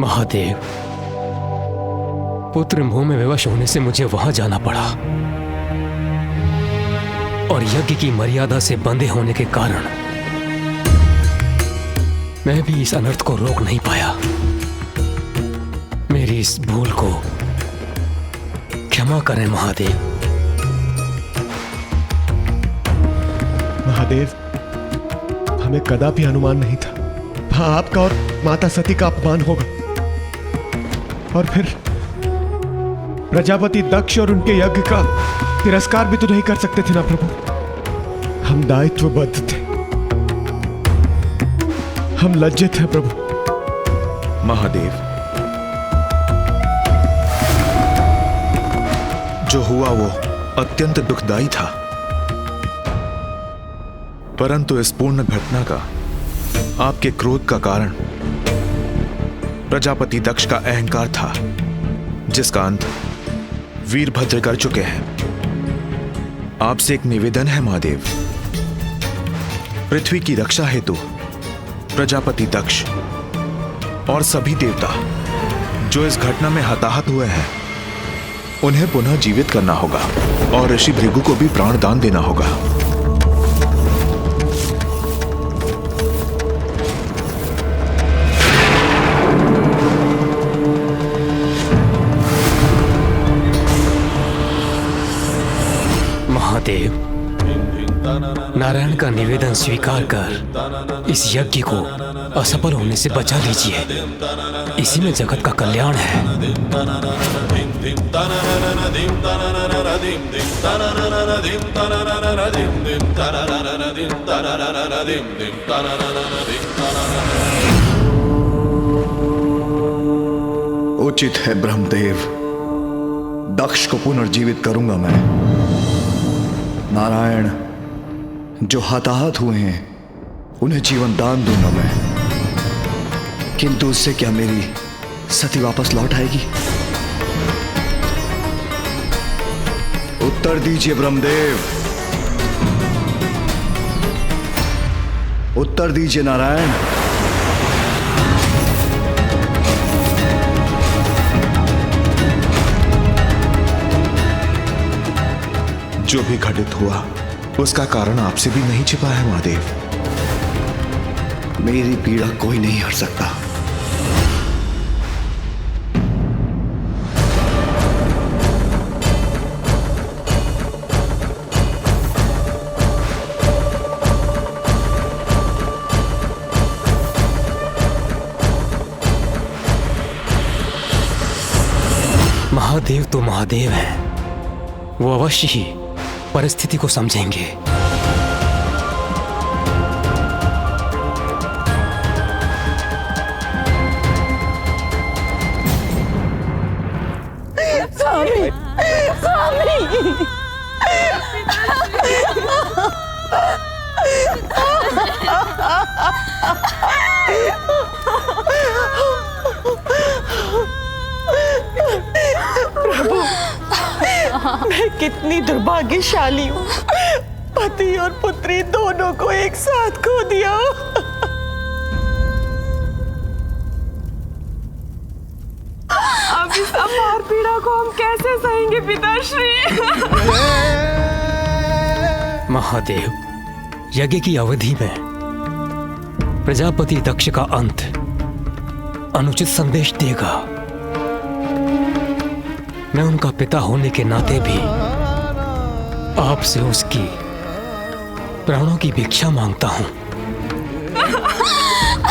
महादेव, पुत्र मोह में विवश होने से मुझे वहां जाना पड़ा और यज्ञ की मर्यादा से बंधे होने के कारण मैं भी इस अनर्थ को रोक नहीं पाया। मेरी इस भूल को क्षमा करें महादेव। महादेव, हमें कदापि अनुमान नहीं था हाँ आपका और माता सती का अपमान होगा, और फिर प्रजापति दक्ष और उनके यज्ञ का तिरस्कार भी तो नहीं कर सकते थे ना प्रभु। हम दायित्वबद्ध थे, हम लज्जित हैं प्रभु। महादेव, जो हुआ वो अत्यंत दुखदाई था, परंतु इस पूर्ण घटना का आपके क्रोध का कारण प्रजापति दक्ष का अहंकार था, जिसका अंत वीरभद्र कर चुके हैं। आपसे एक निवेदन है महादेव, पृथ्वी की रक्षा हेतु प्रजापति दक्ष और सभी देवता जो इस घटना में हताहत हुए हैं उन्हें पुनः जीवित करना होगा और ऋषि भृगु को भी प्राण दान देना होगा। महादेव, नारायण का निवेदन स्वीकार कर इस यज्ञ को असफल होने से बचा लीजिए। इसी में जगत का कल्याण है। उचित है ब्रह्मदेव, दक्ष को पुनर्जीवित करूंगा मैं। नारायण जो हताहत हुए हैं उन्हें जीवन दान दूंगा मैं, किंतु उससे क्या मेरी सती वापस लौट आएगी? उत्तर दीजिए ब्रह्मदेव, उत्तर दीजिए नारायण। जो भी घटित हुआ उसका कारण आपसे भी नहीं छिपा है महादेव। मेरी पीड़ा कोई नहीं हर सकता। महादेव तो महादेव हैं, वो अवश्य ही परिस्थिति को समझेंगे। स्वामी, स्वामी। प्रभु, मैं कितनी दुर्भाग्यशाली हूँ, पति और पुत्री दोनों को एक साथ खो दिया। अब इस अपार पीड़ा को हम कैसे सहेंगे पिताश्री? महादेव, यज्ञ की अवधि में प्रजापति दक्ष का अंत अनुचित संदेश देगा। मैं उनका पिता होने के नाते भी आपसे उसकी प्राणों की भिक्षा मांगता हूं।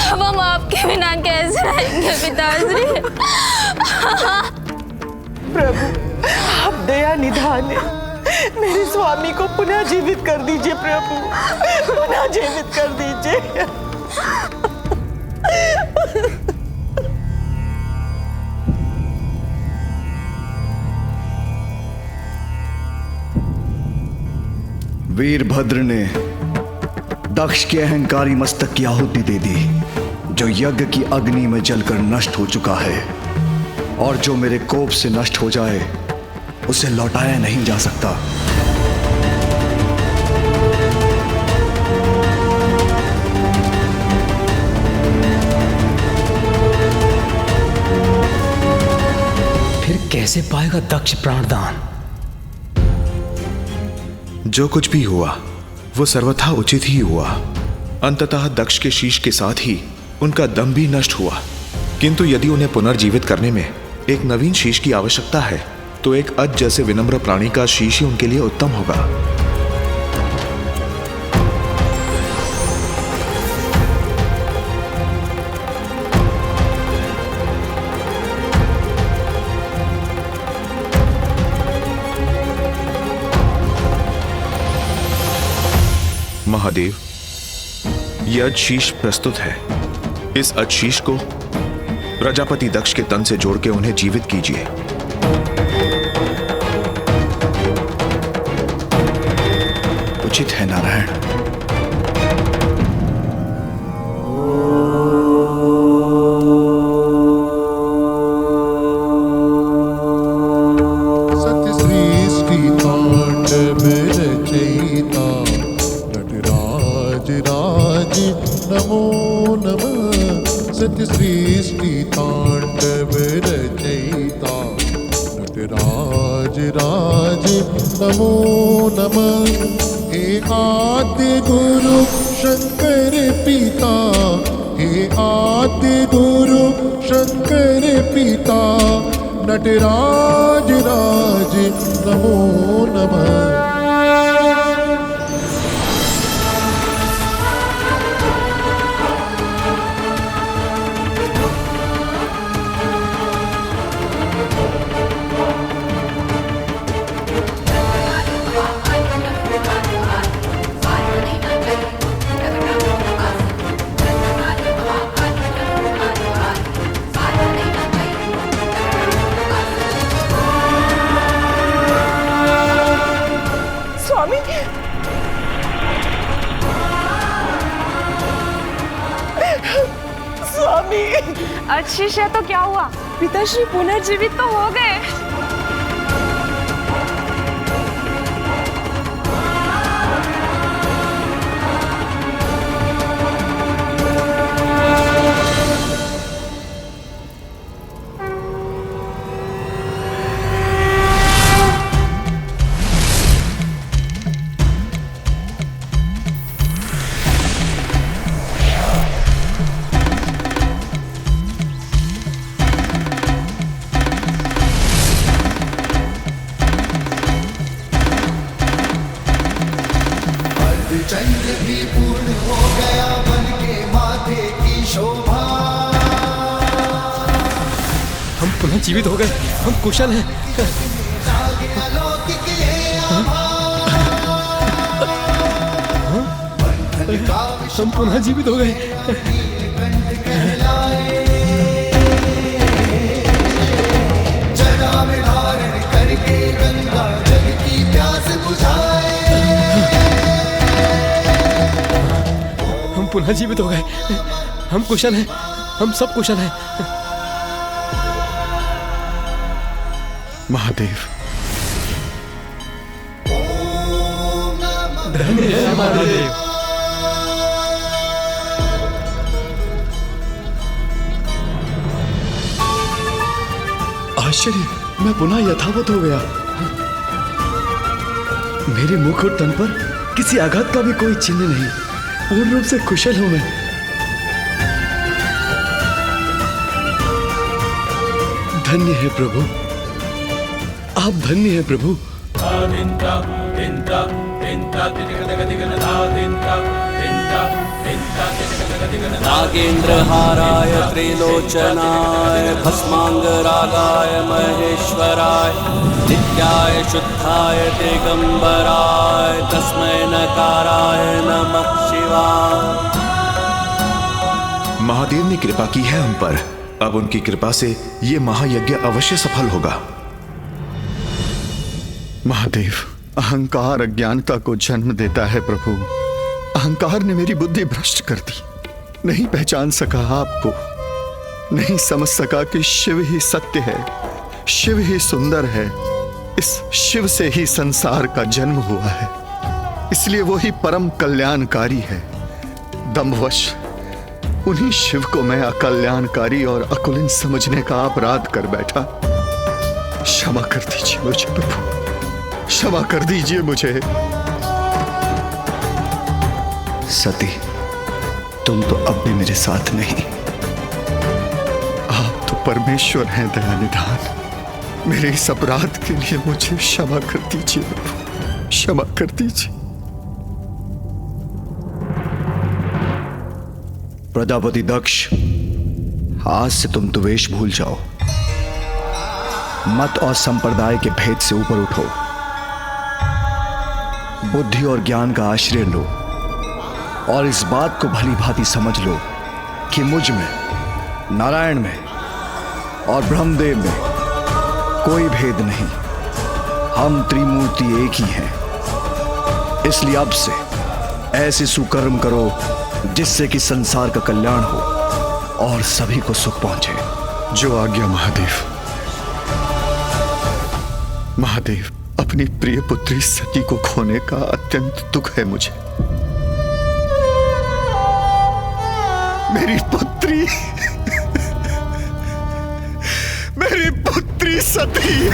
अब हम आपके बिना कैसे रहेंगे पिताश्री? प्रभु, आप दया निधान है, मेरे स्वामी को पुनः जीवित कर दीजिए प्रभु, पुनः जीवित कर दीजिए। वीरभद्र ने दक्ष के अहंकारी मस्तक की आहुति दे दी, जो यज्ञ की अग्नि में जलकर नष्ट हो चुका है, और जो मेरे कोप से नष्ट हो जाए उसे लौटाया नहीं जा सकता। कैसे पाएगा दक्ष प्राणदान? जो कुछ भी हुआ वो सर्वथा उचित ही हुआ। अंततः दक्ष के शीश के साथ ही उनका दम भी नष्ट हुआ। किंतु यदि उन्हें पुनर्जीवित करने में एक नवीन शीश की आवश्यकता है तो एक अज जैसे विनम्र प्राणी का शीश ही उनके लिए उत्तम होगा। महादेव, यह अजशीष प्रस्तुत है। इस अजशीष को प्रजापति दक्ष के तन से जोड़ के उन्हें जीवित कीजिए। उचित है नारायण। नमो नमः। हे आद्य गुरु शंकर पिता, हे आद्य गुरु शंकर पिता, नटराज राज नमो नमः। अजशीष है तो क्या हुआ? पिताश्री पुनर्जीवित तो हो गए। चंद्र भी पूर्ण हो गया बन के माथे की शोभा। हम पुनः जीवित हो गए, हम कुशल हैं। हम पुनः जीवित हो गए। जटा में धारण करके गंगा जल की प्यास बुझाए। हम पुनः जीवित हो गए, हम कुशल हैं, हम सब कुशल हैं। महादेव, धन्य है महादेव। आश्चर्य, मैं पुनः यथावत हो गया। मेरे मुख और तन पर किसी आघात का भी कोई चिन्ह नहीं। पूर्ण रूप से कुशल हूं मैं। धन्य है प्रभु, आप धन्य है प्रभु। नागेन्द्रहाराय त्रिलोचनाय भस्मांगरागाय महेश्वराय नित्याय शुद्धाय दिगंबराय तस्मै नकाराय नमः शिवाय। महादेव ने कृपा की है हम पर। अब उनकी कृपा से ये महायज्ञ अवश्य सफल होगा। महादेव, अहंकार अज्ञानता को जन्म देता है प्रभु। अहंकार ने मेरी बुद्धि भ्रष्ट कर दी। नहीं पहचान सका आपको, नहीं समझ सका कि शिव ही सत्य है, शिव ही सुंदर है। इस शिव से ही संसार का जन्म हुआ है, इसलिए वो ही परम कल्याणकारी है। दंभवश उन्हीं शिव को मैं अकल्याणकारी और अकुलिन समझने का अपराध कर बैठा। क्षमा कर दीजिए मुझे प्रभु, क्षमा कर दीजिए मुझे। सती, तुम तो अब भी मेरे साथ नहीं। आप तो परमेश्वर हैं दया निधान। मेरे इस अपराध के लिए मुझे क्षमा कर दीजिए प्रभु, क्षमा कर दीजिए। प्रजापति दक्ष, आज से तुम द्वेष भूल जाओ, मत और संप्रदाय के भेद से ऊपर उठो, बुद्धि और ज्ञान का आश्रय लो और इस बात को भली भांति समझ लो कि मुझ में, नारायण में और ब्रह्मदेव में कोई भेद नहीं। हम त्रिमूर्ति एक ही हैं। इसलिए अब से ऐसे सुकर्म करो जिससे कि संसार का कल्याण हो और सभी को सुख पहुंचे। जो आज्ञा महादेव। महादेव, अपनी प्रिय पुत्री सती को खोने का अत्यंत दुख है मुझे। मेरी पुत्री, मेरी पुत्री सती।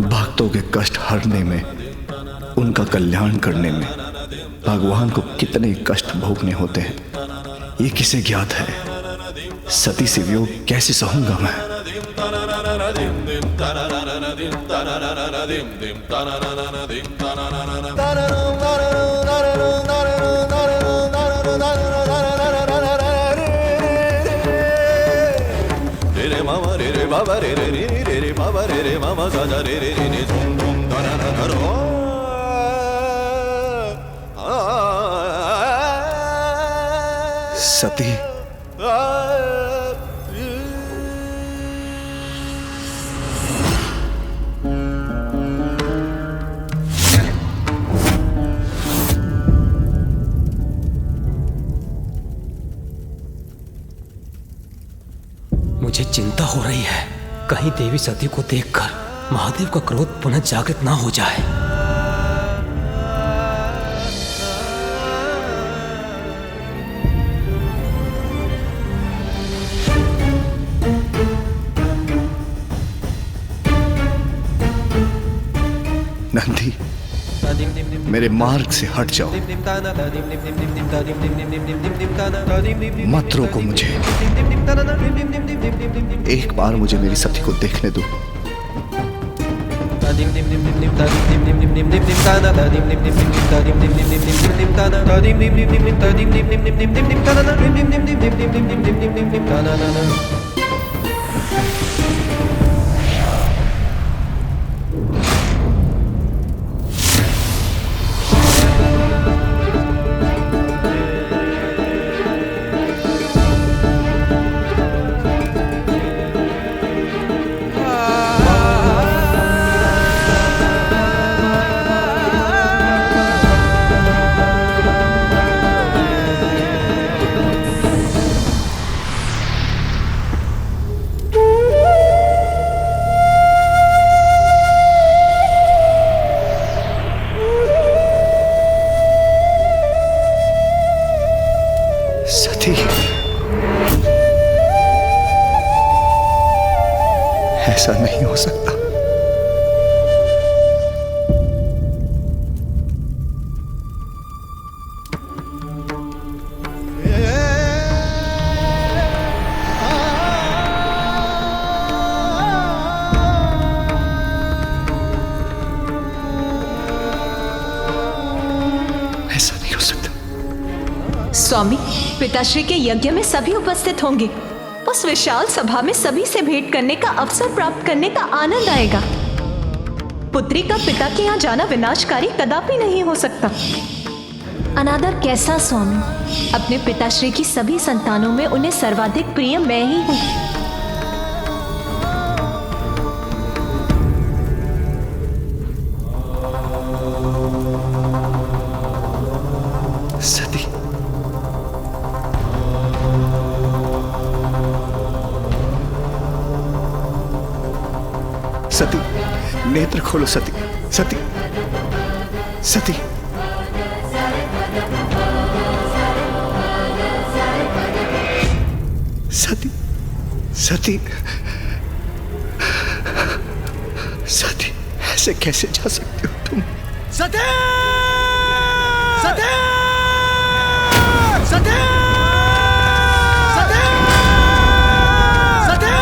भक्तों के कष्ट हरने में, उनका कल्याण करने में भगवान को कितने कष्ट भोगने होते हैं, ये किसे ज्ञात है। सती से वियोग कैसे सहूंगा मैं। सती, मुझे चिंता हो रही है, कहीं देवी सती को देखकर महादेव का क्रोध पुनः जागृत ना हो जाए। नंदी, मेरे मार्ग से हट जाओ, मत रोको मुझे। एक बार मुझे मेरी सती को देखने दो। सती, ऐसा नहीं हो सकता। ऐसा नहीं हो सकता। स्वामी, पिताश्री के यज्ञ में सभी उपस्थित होंगे। उस विशाल सभा में सभी से भेंट करने का अवसर प्राप्त करने का आनंद आएगा। पुत्री का पिता के यहाँ जाना विनाशकारी कदापि नहीं हो सकता। अनादर कैसा स्वामी? अपने पिताश्री की सभी संतानों में उन्हें सर्वाधिक प्रिय मैं ही हूँ। सती, सती, नेत्र खोलो। सती, सती, सती। सती, सती, सती, ऐसे कैसे जा सकते हो तुम? सती! सती! सती! सती! सती!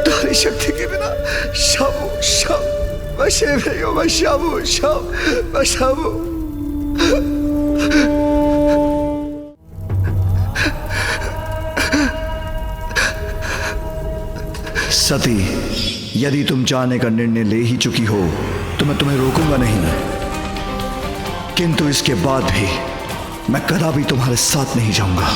तुम्हारी शक्ति के बिना शाबू शाब वशे में हो, मैं शाबू शाब मैं शाबू। सती, यदि तुम जाने का निर्णय ले ही चुकी हो तो मैं तुम्हें रोकूंगा नहीं, किंतु इसके बाद भी मैं कदापि तुम्हारे साथ नहीं जाऊंगा।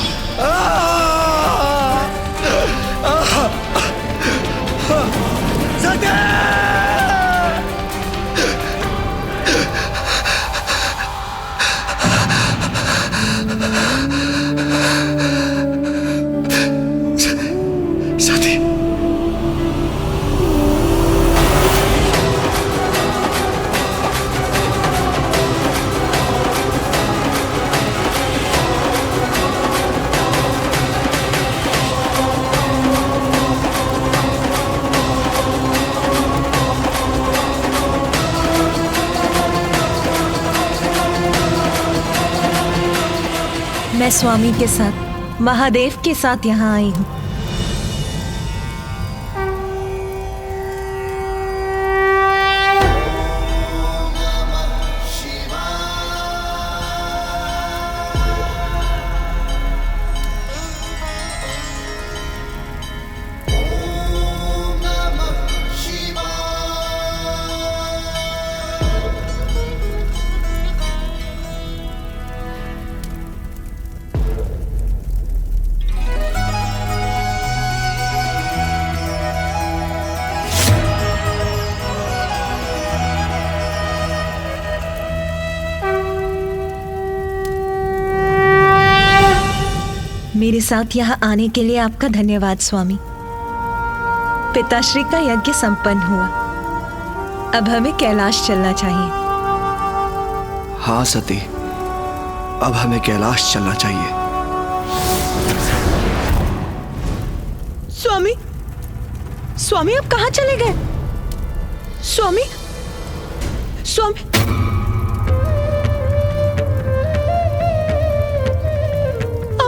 सती, मैं स्वामी के साथ, महादेव के साथ यहाँ आई हूँ। मेरे साथ यहाँ आने के लिए आपका धन्यवाद स्वामी। पिताश्री का यज्ञ संपन्न हुआ, अब हमें कैलाश चलना चाहिए। हाँ सती, अब हमें कैलाश चलना चाहिए। स्वामी, स्वामी आप कहाँ चले गए? स्वामी, स्वामी,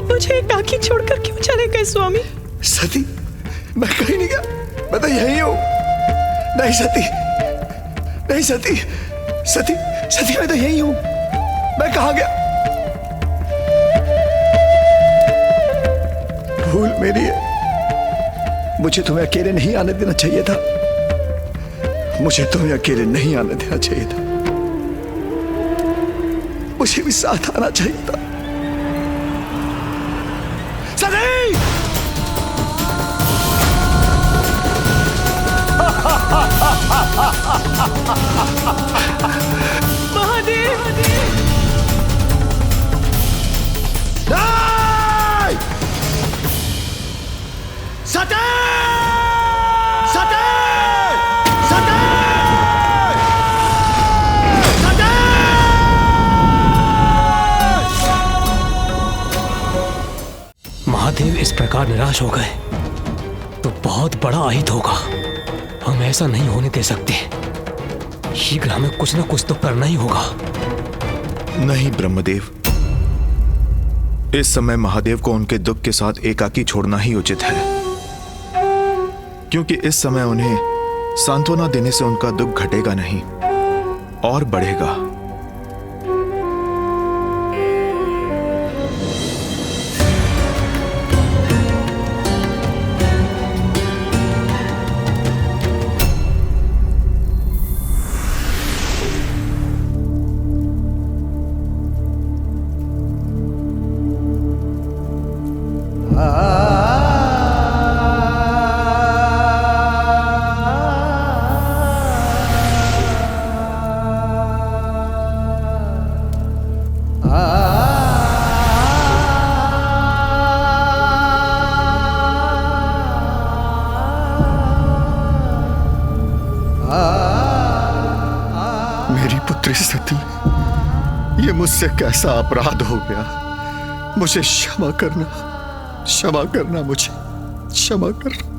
मुझे एकाकी छोड़कर क्यों चले गए स्वामी? सती, मैं कहीं नहीं गया, मैं तो यही हूँ। नहीं सती, नहीं सती, सती, सती, मैं तो यही हूँ, मैं कहाँ गया? भूल मेरी है, मुझे तुम्हें अकेले नहीं आने देना चाहिए था, मुझे तुम्हें अकेले नहीं आने देना चाहिए था, मुझे भी साथ आना चाहिए था। महादेव, सती! सती! सती! सती! महादेव इस प्रकार निराश हो गए तो बहुत बड़ा अहित होगा। हम ऐसा नहीं होने दे सकते, शीघ्र हमें कुछ न कुछ तो करना ही होगा। नहीं ब्रह्मदेव, इस समय महादेव को उनके दुख के साथ एकाकी छोड़ना ही उचित है, क्योंकि इस समय उन्हें सांत्वना देने से उनका दुख घटेगा नहीं और बढ़ेगा। मेरी पुत्री सती, ये मुझसे कैसा अपराध हो गया। मुझे क्षमा करना, मुझे क्षमा करना।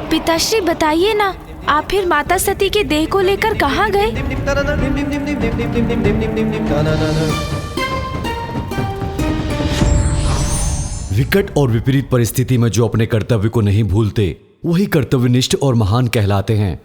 पिताश्री बताइए ना, आप फिर माता सती के देह को लेकर कहाँ गए? विकट और विपरीत परिस्थिति में जो अपने कर्तव्य को नहीं भूलते वही कर्तव्यनिष्ठ और महान कहलाते हैं।